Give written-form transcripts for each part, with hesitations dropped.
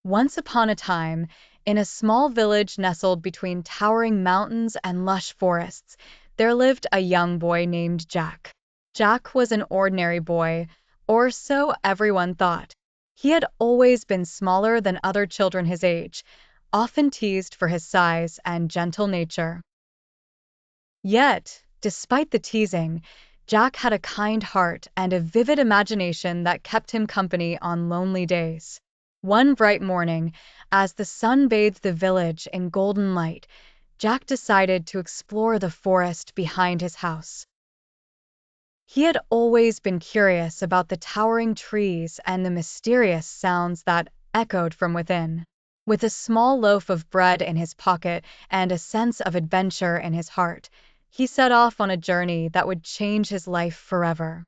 Once upon a time, in a small village nestled between towering mountains and lush forests, there lived a young boy named Jack. Jack was an ordinary boy, or so everyone thought. He had always been smaller than other children his age, often teased for his size and gentle nature. Yet, despite the teasing, Jack had a kind heart and a vivid imagination that kept him company on lonely days. One bright morning, as the sun bathed the village in golden light, Jack decided to explore the forest behind his house. He had always been curious about the towering trees and the mysterious sounds that echoed from within. With a small loaf of bread in his pocket and a sense of adventure in his heart, he set off on a journey that would change his life forever.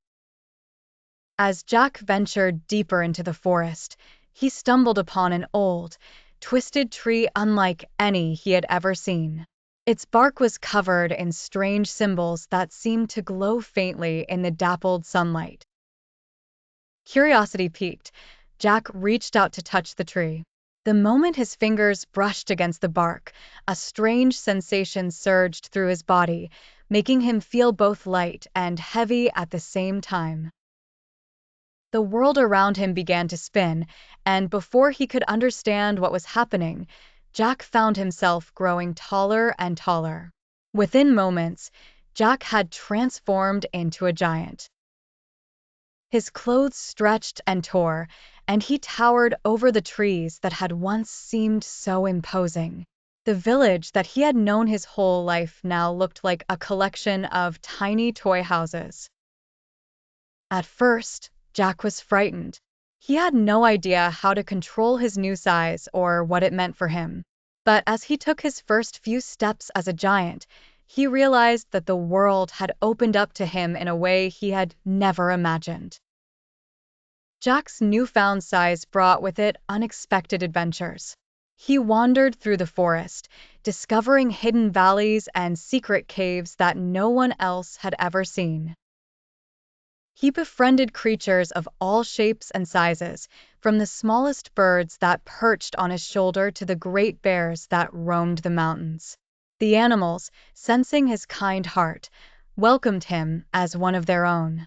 As Jack ventured deeper into the forest, he stumbled upon an old, twisted tree unlike any he had ever seen. Its bark was covered in strange symbols that seemed to glow faintly in the dappled sunlight. Curiosity piqued, Jack reached out to touch the tree. The moment his fingers brushed against the bark, a strange sensation surged through his body, making him feel both light and heavy at the same time. The world around him began to spin, and before he could understand what was happening, Jack found himself growing taller and taller. Within moments, Jack had transformed into a giant. His clothes stretched and tore, and he towered over the trees that had once seemed so imposing. The village that he had known his whole life now looked like a collection of tiny toy houses. At first, Jack was frightened. He had no idea how to control his new size or what it meant for him. But as he took his first few steps as a giant, he realized that the world had opened up to him in a way he had never imagined. Jack's newfound size brought with it unexpected adventures. He wandered through the forest, discovering hidden valleys and secret caves that no one else had ever seen. He befriended creatures of all shapes and sizes, from the smallest birds that perched on his shoulder to the great bears that roamed the mountains. The animals, sensing his kind heart, welcomed him as one of their own.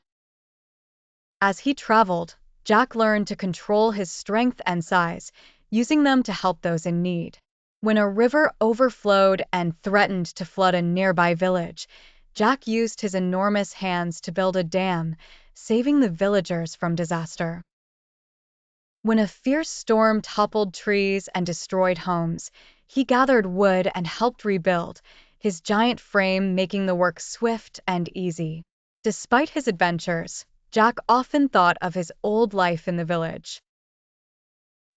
As he traveled, Jack learned to control his strength and size, using them to help those in need. When a river overflowed and threatened to flood a nearby village, Jack used his enormous hands to build a dam, saving the villagers from disaster. When a fierce storm toppled trees and destroyed homes, he gathered wood and helped rebuild, his giant frame making the work swift and easy. Despite his adventures, Jack often thought of his old life in the village.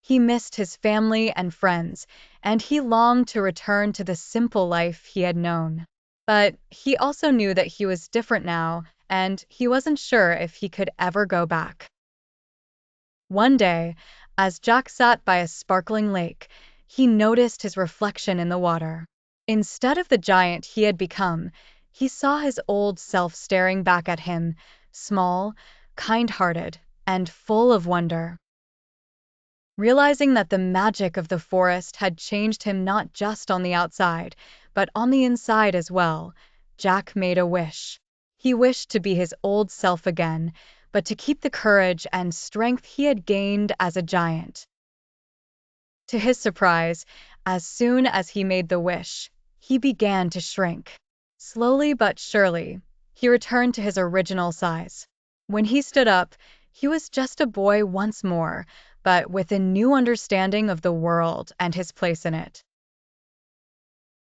He missed his family and friends, and he longed to return to the simple life he had known. But he also knew that he was different now, and he wasn't sure if he could ever go back. One day, as Jack sat by a sparkling lake, he noticed his reflection in the water. Instead of the giant he had become, he saw his old self staring back at him, small, kind-hearted, and full of wonder. Realizing that the magic of the forest had changed him not just on the outside, but on the inside as well, Jack made a wish. He wished to be his old self again, but to keep the courage and strength he had gained as a giant. To his surprise, as soon as he made the wish, he began to shrink. Slowly but surely, he returned to his original size. When he stood up, he was just a boy once more, but with a new understanding of the world and his place in it.